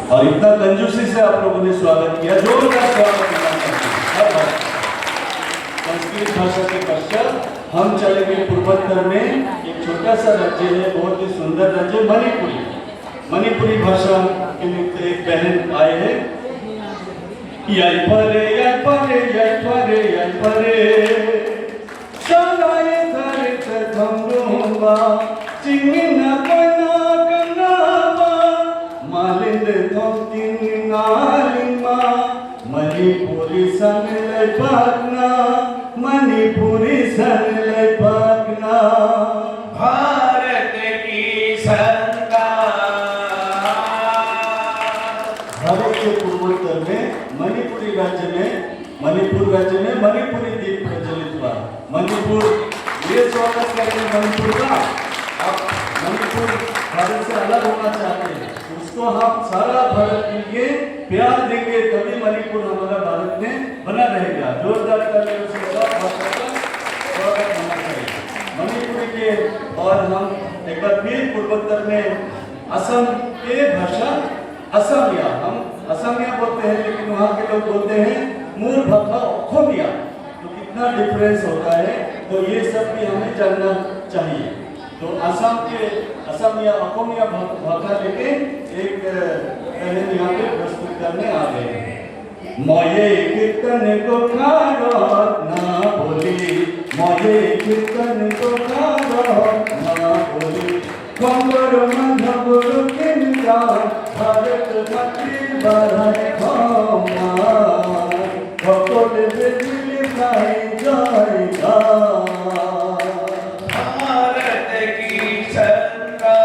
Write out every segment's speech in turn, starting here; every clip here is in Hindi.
और इतना कंजूसी से आप लोगों ने स्वागत किया, जोरदार स्वागत करना। संस्कृत भाषा के पश्चात हम चलेंगे पूर्वोत्तर में। एक छोटा सा राज्य है, बहुत ही सुंदर राज्य, मणिपुरी। मणिपुरी भाषा के लिए एक बहन आए हैं। याई परे याई परे याई परे याई परे शालाए थारे तथंगुंगा चिंगिना कोना कनावा मालिंद थोकिन नालिमा मणिपुरी संगले पागना मणिपुरी संगले पागना भारत की संगार। भारत के पूर्वोत्तर में मणिपुरी राज्य में मणिपुर राज्य में मणिपुरी द्वीप प्रचलित हुआ। मणिपुर, ये स्वागत करेंगे मणिपुर का। आप मणिपुर भारत से अलग होना चाहते हैं, उसको हम सारा भारत के लिए प्यार देंगे, तभी मणिपुर हमारा भारत में बना रहेगा। जोरदार तालियों से स्वागत होना चाहिए मणिपुरी के। और हम एक बार फिर पूर्वोत्तर में असम के भाषा असमिया, हम असमिया बोलते हैं, लेकिन वहाँ के लोग बोलते हैं मूल भाषा अखोमिया। तो कितना डिफरेंस होता है, तो ये सब भी हमें जानना चाहिए। तो असम के असमिया अखोमिया भाषा लेके एक बहन यहाँ पे प्रस्तुत करने आ गए हैं। मोये कीर्तन को खारो ना बोली, मोये कीर्तन को खारो ना बोली, कंगोर मधुर किंदा भारत माटी बढ़ाए होमा भगोल बिजली खाई जाएगा भारत की सरकार।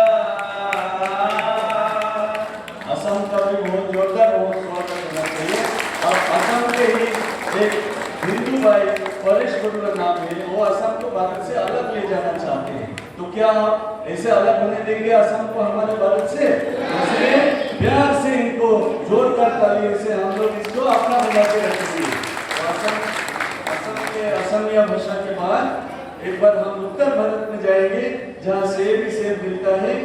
असम का भी बहुत जोरदार बहुत स्वागत होना चाहिए। और असम के ही एक हिंदू भाई परेश गुरु का नाम है, वो असम को भारत से अलग ले जाना चाहते हैं। तो क्या आप ऐसे अलग होने देंगे असम को हमारे भारत से? इसलिए प्यार से इनको जोरदार तालियों से हम लोग इसको अपना बना के रखेंगे। असम के असमिया भाषा के बाद एक बार हम उत्तर भारत में जाएंगे, जहाँ सेब ही सेब मिलता है।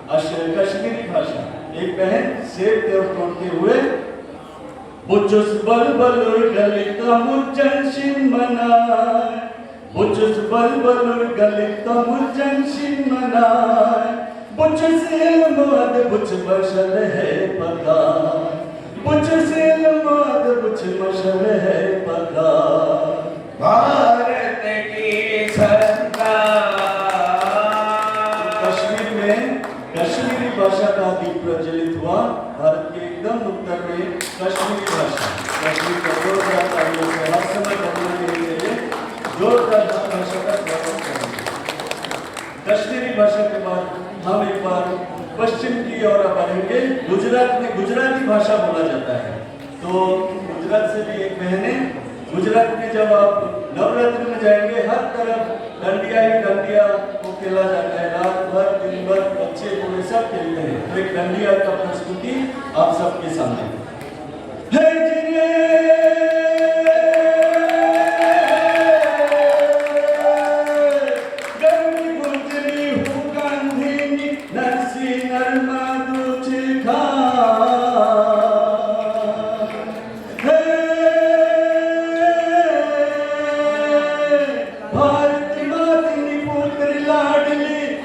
कश्मीरी भाषा, एक बहन सेब तोड़ते हुए बुचुस बलबलुर गलिता मुज्जन शिनमनाय, बुचुस बलबलुर गलिता मुज्जन शिनमनाय, बुचुस इल्माद बुच मशल है पगार, बुचुस इल्माद बुच मशल है पगार भारत की सरकार। कश्मीर में कश्मीरी भाषा का भी प्रचलित हुआ। भारत के एकदम उत्तर में कश्मीरी भाषा, कश्मीर का जोरदार तालियों से हर समय करना चाहिए, जोरदार भाषा का स्वागत करेंगे। कश्मीरी भाषा के बाद हम एक बार पश्चिम की ओर बढ़ेंगे। गुजरात में गुजराती भाषा बोला जाता है। तो गुजरात से भी एक बहन है। गुजरात में जब आप नवरात्रि में जाएंगे, हर तरफ डंडिया ही डंडिया को खेला जाता है। रात भर दिन भर बच्चे बूढ़े सब खेलते हैं। तो एक डंडिया का प्रस्तुति आप सबके सामने।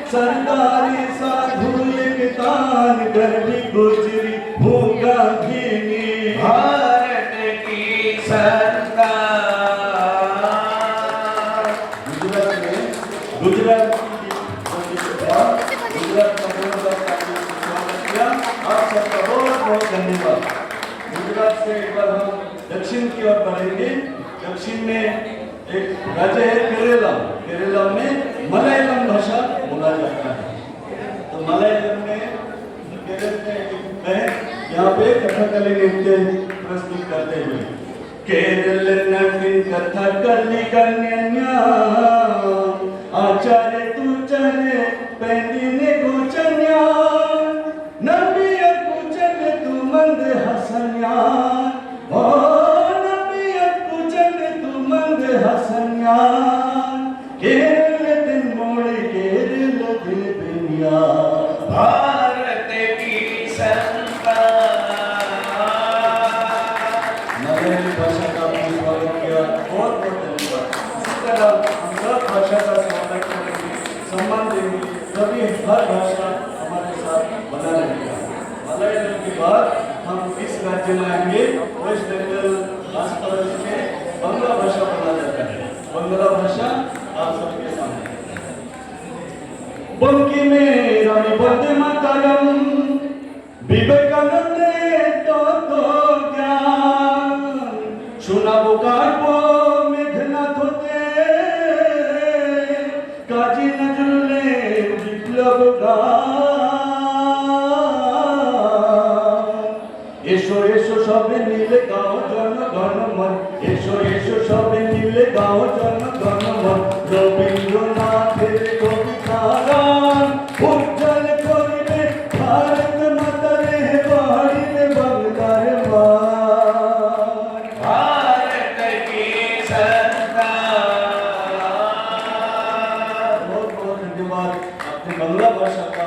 सरदारी साधु एक तान गर्मी गुजरी होगा घीनी भारत की सरकार। गुजरात में गुजरात का आप सबका बहुत बहुत धन्यवाद। गुजरात से एक बार हम दक्षिण की ओर बढ़ेंगे। दक्षिण में एक राज्य है केरला। केरला में मलयालम भाषा बोला जाता है। तो मलयालम में केरल में एक बहन यहाँ पे कथकली नृत्य प्रस्तुत करते हुए केरल नवीन कथकली कन्या आचार्य तू चले पैंदीने गोचन्या नबिया कुचन तू मंद हसन्या ओ नबिया कुचन तू मंद हसन्या केरल दिन मोड़े केरल दिन बिनिया भारत की संस्कार। उत्तरायण के बाद हम इस राज्य में आएंगे। वेस्ट बंगाल आस पड़ोस में बांग्ला भाषा बोला जाता है। बांग्ला भाषा आप सबके सामने। बंकी में रानी वंदे मातरम, विवेकानंद तो ज्ञान, শোনাবো কাব্য মেঘনাথ হতে, কাজী নজরুলের বিপ্লব গান। এসো এসো সবে মিলে গাও জনগণ মন, এসো এসো সবে মিলে গাও জনগণ মন, রবীন্দ্রনাথের কবিতা গান উজ্জ্বল করিবে ভারত মাতারে বাড়িবে বাংলার মান। भारत की सरकार। बहुत बहुत धन्यवाद, आपने बांग्ला भाषा का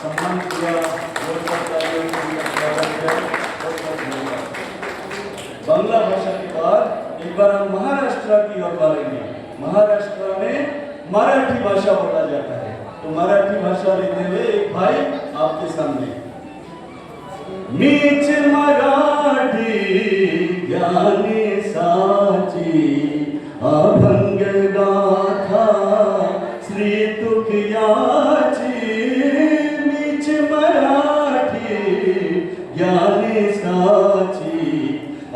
सम्मान किया। बहुत धन्यवाद। बांग्ला भाषा के बाद एक बार हम महाराष्ट्र की ओर बढ़ेंगे। महाराष्ट्र में मराठी भाषा बोला जाता है, तो मराठी भाषा लेते हुए एक भाई आपके सामने। मीच मराठी ज्ञानी साची, अभंग गाथा श्री तुकयाची। मीच मराठी ज्ञानी साची,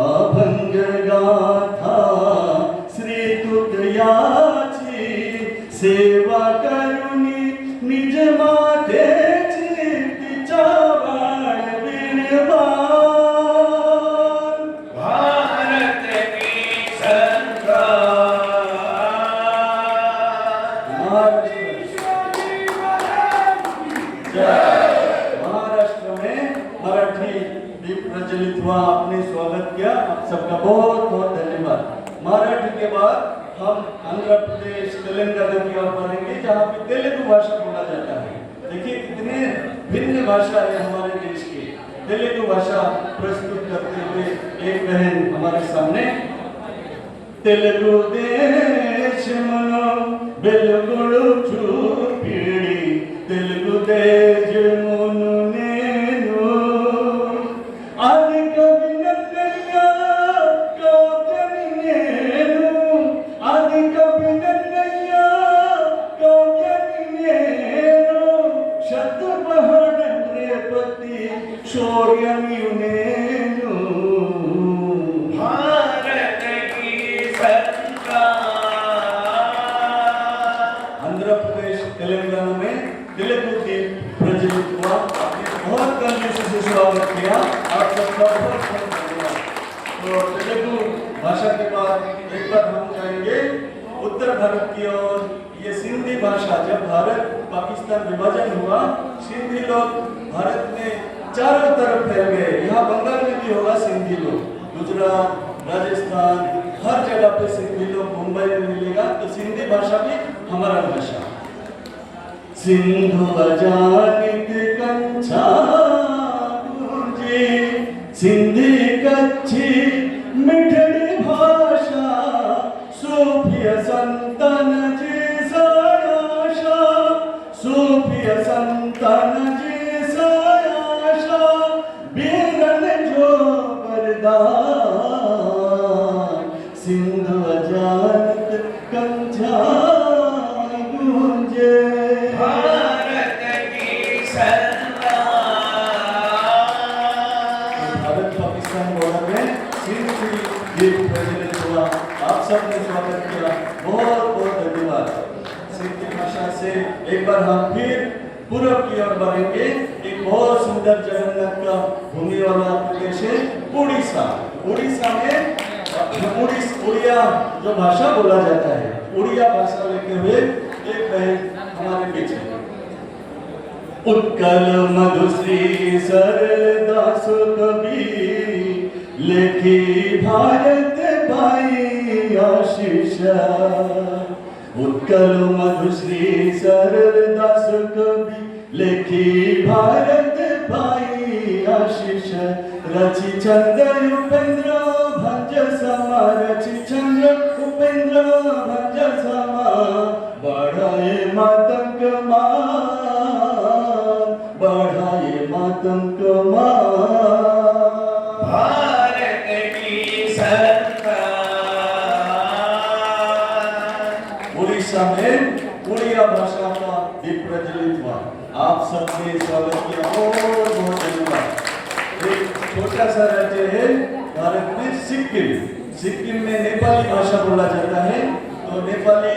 अभंग गाथा श्री तुकयाची। सेवा करुणी निज मातेची, तिच्या बाळ विणवान। भारत की सरकार। महाराष्ट्र में मराठी भी प्रचलित हुआ, आपने स्वागत किया, आप सबका बहुत बहुत धन्यवाद। मराठी के बाद हम आंध्र प्रदेश तेलंगाना की ओर बढ़ेंगे, जहाँ पे तेलुगु भाषा बोला जाता है। देखिए कितने भिन्न भाषा है हमारे देश की। तेलुगु भाषा प्रस्तुत करते हुए एक बहन हमारे सामने। तेलुगु देश मनो बेलगुड़ु चूपिड़ी, तेलुगु देश मनो नेनु। आदि कवि नन्नయ్య काव्यनि नेनु, आदि कवि नन्नయ్య काव्यनि नेनु। शतपहड नृपति शौर्यनि नेनु। भारत की सरकार। आंध्र प्रदेश तेलंगाना में तेलुगु की प्रचलित हुआ, आपने बहुत कंजूसी से स्वागत किया, आप सबका बहुत बहुत धन्यवाद। तो तेलुगु भाषा के बाद एक बार हम जाएंगे उत्तर भारत की ओर। ये सिंधी भाषा, जब भारत पाकिस्तान विभाजन हुआ, सिंधी लोग भारत में चारों तरफ फैल गए। यहाँ बंगाल में भी होगा सिंधी लोग, गुजरात, राजस्थान, हर जगह पे सिंधी लोग, मुंबई में मिलेगा। तो सिंधी भाषा भी हमारा भाषा। सिंधु अजानित कंछा गुंजी, सिंधी कच्छी मिठड़ी भाषा। सूफिय संतन जी सायाशा, सूफिय संतन जी सायाशा। बीरन जो वरदान, सिंधु अजानित कंछा गुंजे। भारत की सरकार। भारत पाकिस्तान बॉर्डर में सिंधी गीत प्रचलित हुआ, आप सबने स्वागत किया, बहुत बहुत धन्यवाद। सिंधी भाषा से एक बार हम फिर पूर्व की ओर बढ़ेंगे। एक बहुत सुंदर जगन्नाथ का भूमि वाला प्रदेश है उड़ीसा। उड़ीसा में उड़िया जो भाषा बोला जाता है, उड़िया भाषा लेके हुए एक बहन हमारे बीच है। उत्कल मधुश्री सरदास कवि, लेखी भारत पाई आशीष। उत्कल मधुश्री सरदास कवि, लेखी भारत पाई आशीष। रचि चंद्र उपेंद्र भंज समा, रचि चंद्र उपेंद्र भंज समा। बढ़ाए मातंग मान, बढ़ाए मातंग मान। छोटा सा राज्य है भारत में, सिक्किम। सिक्किम में नेपाली भाषा बोला जाता है, तो नेपाली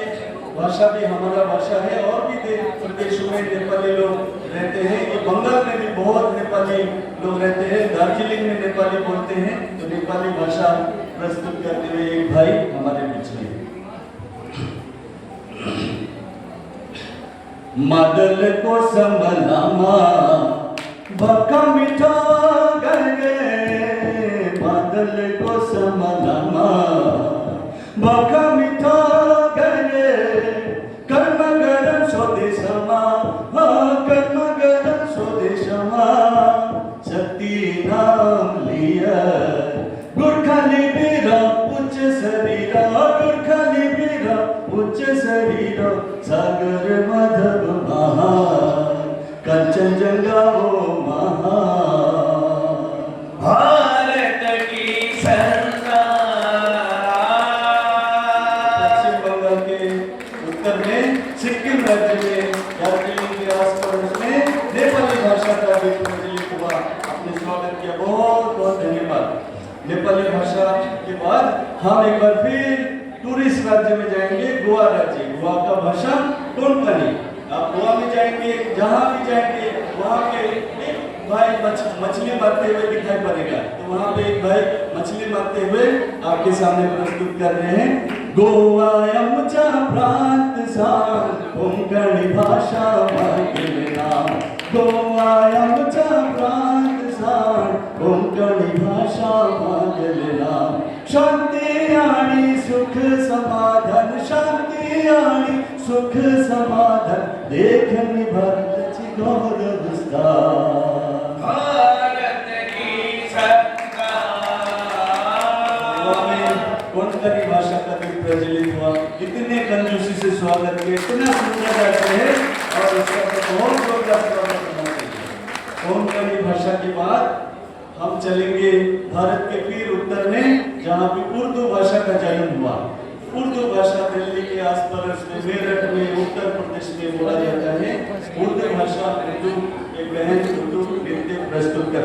भाषा भी हमारा भाषा है। और भी प्रदेशों में नेपाली लोग रहते हैं। ये बंगाल में भी बहुत नेपाली लोग रहते हैं, दार्जिलिंग में नेपाली बोलते हैं। तो नेपाली भाषा प्रस्तुत करते हुए एक भाई हमारे बीच में। मादल को समलामा भक्का मीठा गए, बादल को समलामा भक्का मीठा गए, कर्म गरम स्वदेशमा, कर्म गरम स्वदेशमा, शक्ति नाम लिया गुरखाली बीरा उच्च शरीरा, गुरखाली बीरा उच्च शरीरा, सागर मधव महान, कंचनजंगा वो महान। भारत की संतान। पश्चिम बंगाल के उत्तर में सिक्किम राज्य में दार्जिलिंग के आसपास में नेपाली भाषा का भी प्रचलित हुआ। आपने स्वागत किया, बहुत बहुत धन्यवाद। नेपाली भाषा के बाद हम एक बार फिर टूरिस्ट राज्य में जाएंगे, गोवा राज्य। गोवा का भाषा कोंकणी। आप गोवा में जाएंगे, जहाँ भी जाएंगे वहाँ के एक भाई मछली मारते हुए दिखाई पड़ेगा। तो वहाँ पे एक भाई मछली मारते हुए आपके सामने प्रस्तुत कर रहे हैं। गोवा आमचा प्रांत सान, कोंकणी भाषा मागेल नाम, गोवा आमचा प्रांत सान, कोंकणी भाषा मागेल नाम, शांती आणि सुख समाधान, शांती आणि सुख समाधान, देखनी भारताची गौरव स्थान। भारत की संतान। कोंकणी भाषा का भी प्रचलित हुआ। इतने कंजूसी से स्वागत किया, इतना सुंदर रहते हैं और इसका तो बहुत जोरदार स्वागत करना चाहिए। कोंकणी भाषा के बाद हम चलेंगे भारत के फिर उत्तर में, जहाँ पे उर्दू भाषा का जन्म हुआ। उर्दू भाषा दिल्ली के आसपास में, मेरठ में, उत्तर प्रदेश में बोला जाता है। उर्दू भाषा उर्दू एक बहन उर्दू नृत्य प्रस्तुत कर